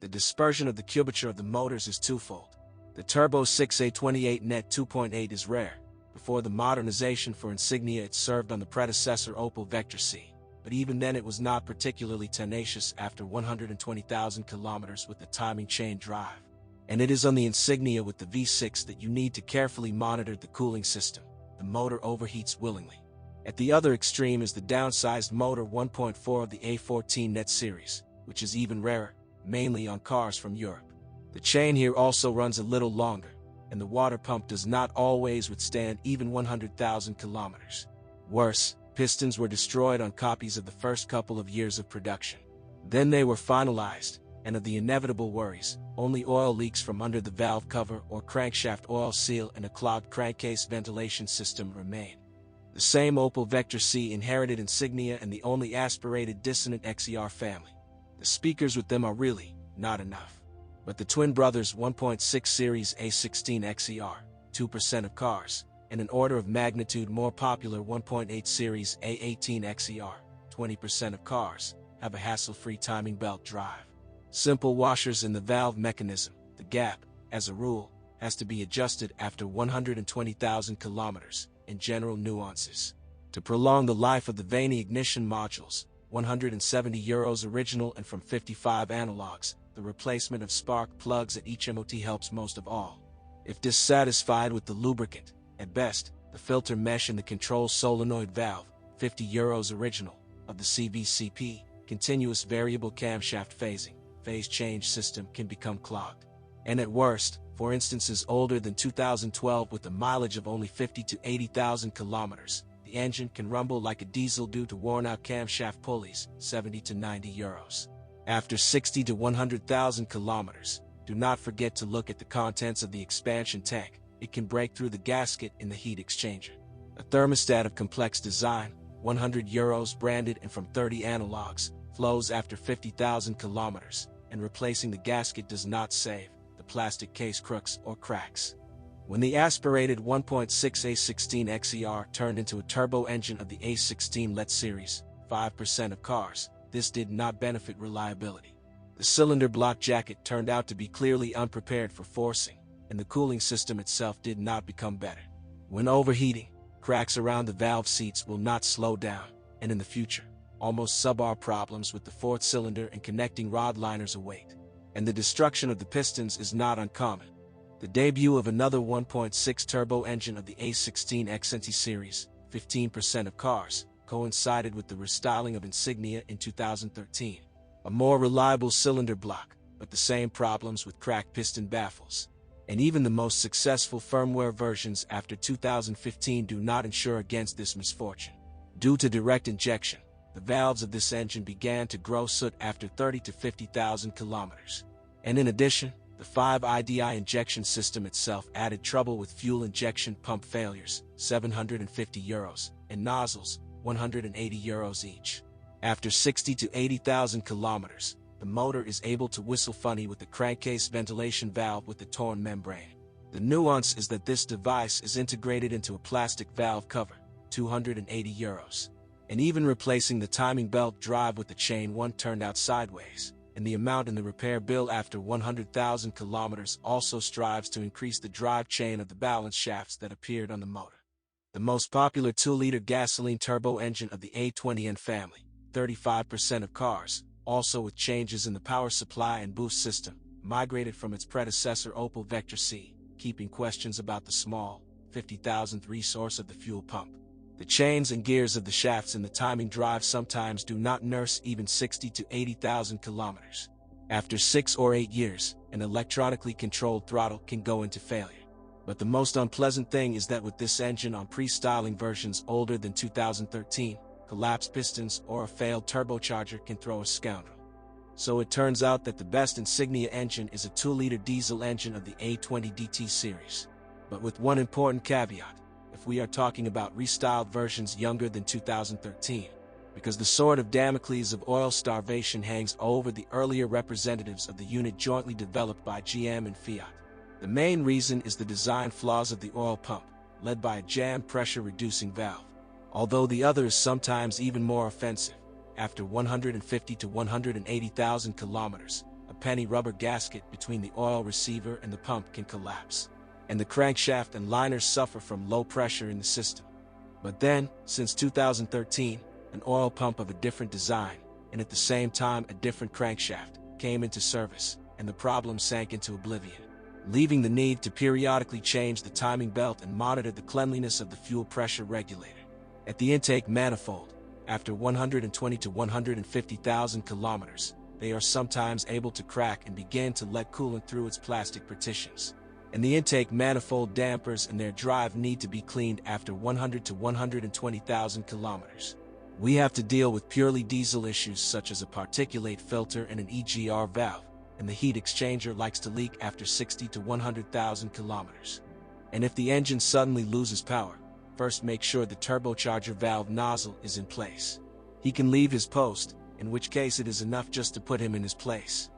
The dispersion of the curvature of the motors is twofold. The Turbo 6A28 Net 2.8 is rare. Before the modernization for Insignia, it served on the predecessor Opel Vectra C, but even then it was not particularly tenacious after 120,000 kilometers with the timing chain drive. And it is on the Insignia with the V6 that you need to carefully monitor the cooling system. The motor overheats willingly. At the other extreme is the downsized motor 1.4 of the A14 Net series, which is even rarer, mainly on cars from Europe. The chain here also runs a little longer, and the water pump does not always withstand even 100,000 kilometers. Worse, pistons were destroyed on copies of the first couple of years of production. Then they were finalized, and of the inevitable worries, only oil leaks from under the valve cover or crankshaft oil seal and a clogged crankcase ventilation system remain. The same Opel Vectra C inherited Insignia and the only aspirated dissonant XER family. The speakers with them are really not enough. But the twin brothers 1.6 series A16 XER, 2% of cars, and an order of magnitude more popular 1.8 series A18 XER, 20% of cars, have a hassle-free timing belt drive. Simple washers in the valve mechanism. The gap, as a rule, has to be adjusted after 120,000 kilometers, in general nuances. To prolong the life of the Vani ignition modules, €170 original and from 55 analogs, the replacement of spark plugs at each MOT helps most of all. If dissatisfied with the lubricant, at best, the filter mesh in the control solenoid valve, €50 original, of the CVCP, continuous variable camshaft phase change system can become clogged. And at worst, for instances older than 2012 with a mileage of only 50 to 80,000 kilometers, the engine can rumble like a diesel due to worn-out camshaft pulleys, €70 to €90. After 60 to 100,000 kilometers, do not forget to look at the contents of the expansion tank. It can break through the gasket in the heat exchanger. A thermostat of complex design, €100 branded and from 30 analogs, flows after 50,000 kilometers, and replacing the gasket does not save the plastic case crooks or cracks. When the aspirated 1.6 A16 XER turned into a turbo engine of the A16 LET series, 5% of cars, this did not benefit reliability. The cylinder block jacket turned out to be clearly unprepared for forcing, and the cooling system itself did not become better. When overheating, cracks around the valve seats will not slow down, and in the future, almost sub-R problems with the fourth cylinder and connecting rod liners await. And the destruction of the pistons is not uncommon. The debut of another 1.6 turbo engine of the A16 XNT series, 15% of cars, coincided with the restyling of Insignia in 2013. A more reliable cylinder block, but the same problems with cracked piston baffles. And even the most successful firmware versions after 2015 do not insure against this misfortune. Due to direct injection, the valves of this engine began to grow soot after 30 to 50,000 kilometers. And in addition, the 5IDI injection system itself added trouble with fuel injection pump failures, €750, and nozzles, €180 each. After 60 to 80,000 kilometers, the motor is able to whistle funny with the crankcase ventilation valve with the torn membrane. The nuance is that this device is integrated into a plastic valve cover, €280. And even replacing the timing belt drive with the chain one turned out sideways, and the amount in the repair bill after 100,000 kilometers also strives to increase the drive chain of the balance shafts that appeared on the motor. The most popular 2-liter gasoline turbo engine of the A20N family, 35% of cars, also with changes in the power supply and boost system, migrated from its predecessor Opel Vectra C, keeping questions about the small, 50,000th resource of the fuel pump. The chains and gears of the shafts in the timing drive sometimes do not nurse even 60 to 80,000 kilometers. After 6 or 8 years, an electronically controlled throttle can go into failure. But the most unpleasant thing is that with this engine on pre-styling versions older than 2013, collapsed pistons or a failed turbocharger can throw a scoundrel. So it turns out that the best Insignia engine is a 2-liter diesel engine of the A20 DT series. But with one important caveat, if we are talking about restyled versions younger than 2013, because the sword of Damocles of oil starvation hangs over the earlier representatives of the unit jointly developed by GM and Fiat. The main reason is the design flaws of the oil pump, led by a jam pressure reducing valve. Although the other is sometimes even more offensive. After 150 to 180,000 kilometers, a penny rubber gasket between the oil receiver and the pump can collapse, and the crankshaft and liners suffer from low pressure in the system. But then, since 2013, an oil pump of a different design, and at the same time a different crankshaft, came into service, and the problem sank into oblivion, leaving the need to periodically change the timing belt and monitor the cleanliness of the fuel pressure regulator. At the intake manifold, after 120 to 150,000 kilometers, they are sometimes able to crack and begin to let coolant through its plastic partitions. And the intake manifold dampers and their drive need to be cleaned after 100 to 120,000 kilometers. We have to deal with purely diesel issues such as a particulate filter and an EGR valve, and the heat exchanger likes to leak after 60 to 100,000 kilometers. And if the engine suddenly loses power, first make sure the turbocharger valve nozzle is in place. He can leave his post, in which case it is enough just to put him in his place.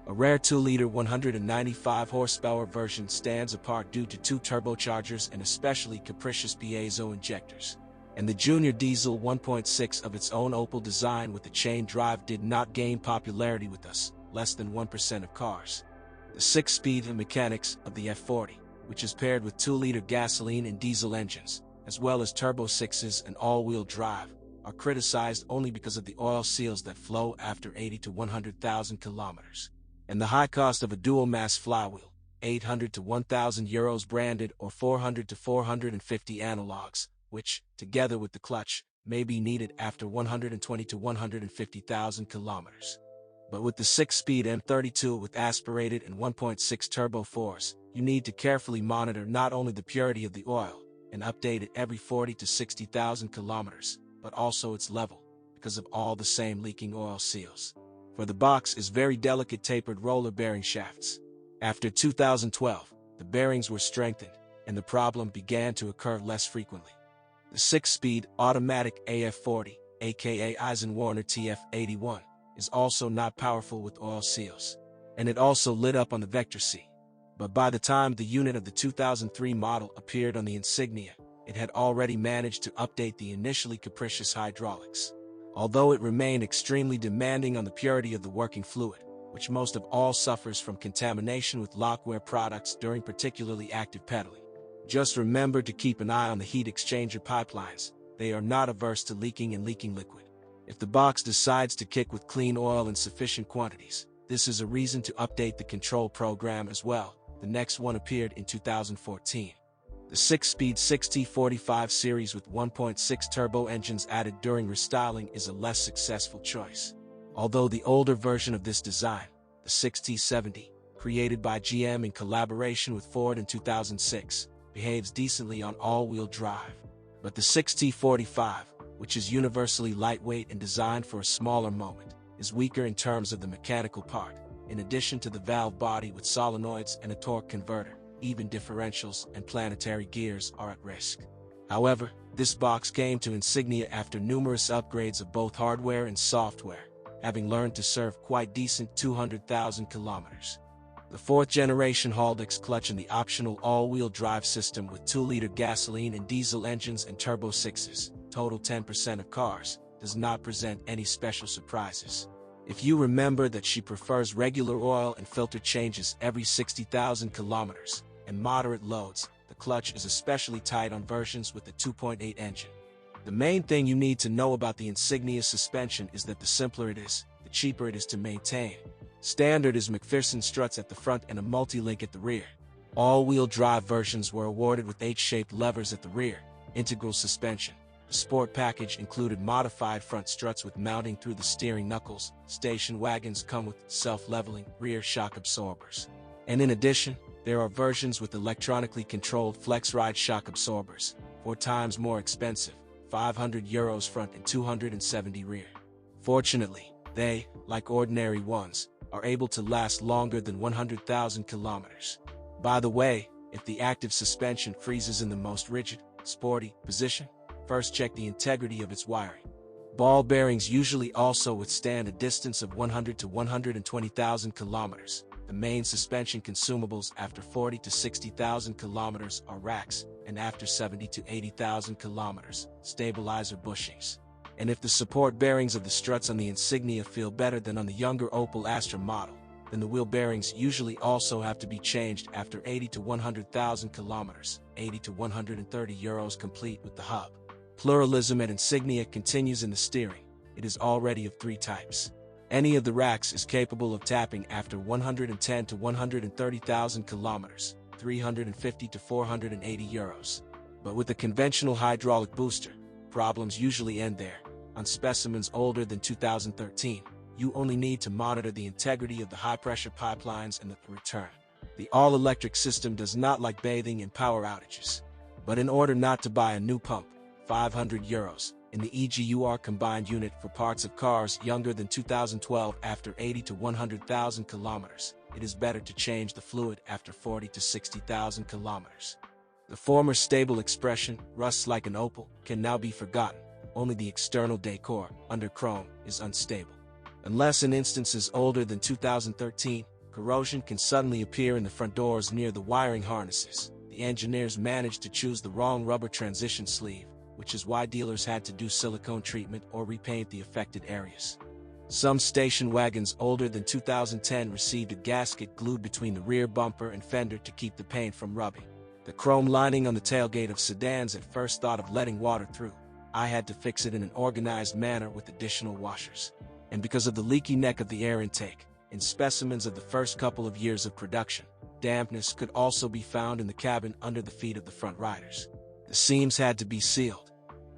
A rare 2-liter 195 horsepower version stands apart due to 2 turbochargers and especially capricious piezo injectors. And the junior diesel 1.6 of its own Opel design with the chain drive did not gain popularity with us, less than 1% of cars. The 6-speed and mechanics of the F40, which is paired with 2-liter gasoline and diesel engines, as well as turbo 6s and all-wheel drive, are criticized only because of the oil seals that flow after 80 to 100,000 kilometers. And the high cost of a dual-mass flywheel, 800 to 1,000 euros branded or 400 to 450 analogs, which, together with the clutch, may be needed after 120 to 150,000 kilometers. But with the 6-speed M32 with aspirated and 1.6 turbo 4s, you need to carefully monitor not only the purity of the oil, and update it every 40 to 60,000 kilometers, but also its level, because of all the same leaking oil seals. For the box is very delicate tapered roller bearing shafts. After 2012, the bearings were strengthened, and the problem began to occur less frequently. The 6-speed automatic AF40, aka Eisenwarner TF81, is also not powerful with oil seals, and it also lit up on the Vector C. But by the time the unit of the 2003 model appeared on the Insignia, it had already managed to update the initially capricious hydraulics. Although it remained extremely demanding on the purity of the working fluid, which most of all suffers from contamination with lockware products during particularly active pedaling. Just remember to keep an eye on the heat exchanger pipelines. They are not averse to leaking and leaking liquid. If the box decides to kick with clean oil in sufficient quantities, this is a reason to update the control program as well. The next one appeared in 2014. The 6-speed 6T45 series with 1.6 turbo engines added during restyling is a less successful choice. Although the older version of this design, the 6T70, created by GM in collaboration with Ford in 2006, behaves decently on all-wheel drive. But the 6T45, which is universally lightweight and designed for a smaller moment, is weaker in terms of the mechanical part. In addition to the valve body with solenoids and a torque converter, even differentials and planetary gears are at risk. However, this box came to Insignia after numerous upgrades of both hardware and software, having learned to serve quite decent 200,000 kilometers. The 4th generation Haldex clutch and the optional all-wheel drive system with 2-liter gasoline and diesel engines and turbo 6s, total 10% of cars, does not present any special surprises. If you remember that she prefers regular oil and filter changes every 60,000 kilometers, and moderate loads, the clutch is especially tight on versions with the 2.8 engine. The main thing you need to know about the Insignia suspension is that the simpler it is, the cheaper it is to maintain. Standard is McPherson struts at the front and a multi-link at the rear. All-wheel drive versions were awarded with H-shaped levers at the rear, integral suspension. The sport package included modified front struts with mounting through the steering knuckles. Station wagons come with self-leveling rear shock absorbers. And in addition, there are versions with electronically controlled flex-ride shock absorbers, 4 times more expensive, 500 euros front and 270 rear. Fortunately, they, like ordinary ones, are able to last longer than 100,000 kilometers. By the way, if the active suspension freezes in the most rigid, sporty position, first check the integrity of its wiring. Ball bearings usually also withstand a distance of 100 to 120,000 kilometers. The main suspension consumables after 40 to 60,000 kilometers are racks, and after 70 to 80,000 kilometers, stabilizer bushings. And if the support bearings of the struts on the Insignia feel better than on the younger Opel Astra model, then the wheel bearings usually also have to be changed after 80 to 100,000 kilometers, 80 to 130 euros complete with the hub. Pluralism at Insignia continues in the steering. It is already of 3 types. Any of the racks is capable of tapping after 110 to 130,000 kilometers, 350 to 480 euros. But with the conventional hydraulic booster, problems usually end there. On specimens older than 2013, you only need to monitor the integrity of the high-pressure pipelines and the return. The all-electric system does not like bathing in power outages. But in order not to buy a new pump, 500 euros, in the EGUR combined unit for parts of cars younger than 2012 after 80 to 100,000 kilometers, it is better to change the fluid after 40 to 60,000 kilometers. The former stable expression, rusts like an Opel, can now be forgotten. Only the external decor, under chrome, is unstable. Unless in instances older than 2013, corrosion can suddenly appear in the front doors near the wiring harnesses. The engineers managed to choose the wrong rubber transition sleeve, which is why dealers had to do silicone treatment or repaint the affected areas. Some station wagons older than 2010 received a gasket glued between the rear bumper and fender to keep the paint from rubbing. The chrome lining on the tailgate of sedans at first thought of letting water through. I had to fix it in an organized manner with additional washers. And because of the leaky neck of the air intake, in specimens of the first couple of years of production, dampness could also be found in the cabin under the feet of the front riders. The seams had to be sealed.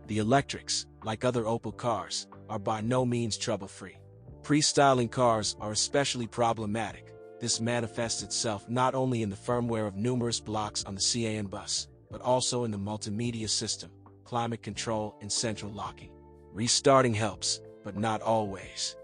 The electrics, like other Opel cars, are by no means trouble-free. Pre-styling cars are especially problematic. This manifests itself not only in the firmware of numerous blocks on the CAN bus, but also in the multimedia system, climate control, and central locking. Restarting helps, but not always.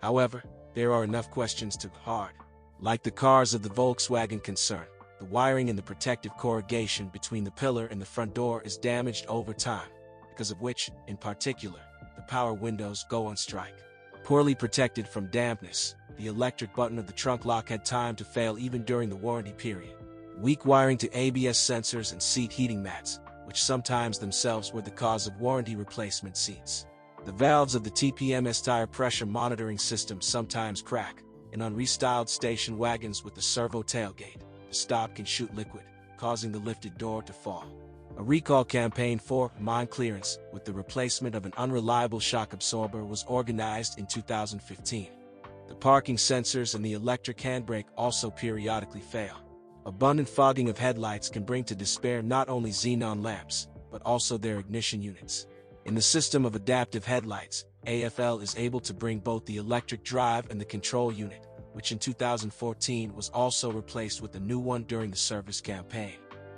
However, there are enough questions to be hard. Like the cars of the Volkswagen concern, the wiring and the protective corrugation between the pillar and the front door is damaged over time, because of which, in particular, the power windows go on strike. Poorly protected from dampness, the electric button of the trunk lock had time to fail even during the warranty period. Weak wiring to ABS sensors and seat heating mats, which sometimes themselves were the cause of warranty replacement seats. The valves of the TPMS tire pressure monitoring system sometimes crack, and on restyled station wagons with the servo tailgate, the stop can shoot liquid, causing the lifted door to fall. A recall campaign for mine clearance with the replacement of an unreliable shock absorber was organized in 2015. The parking sensors and the electric handbrake also periodically fail. Abundant fogging of headlights can bring to despair not only xenon lamps, but also their ignition units. In the system of adaptive headlights, AFL is able to bring both the electric drive and the control unit, which in 2014 was also replaced with a new one during the service campaign.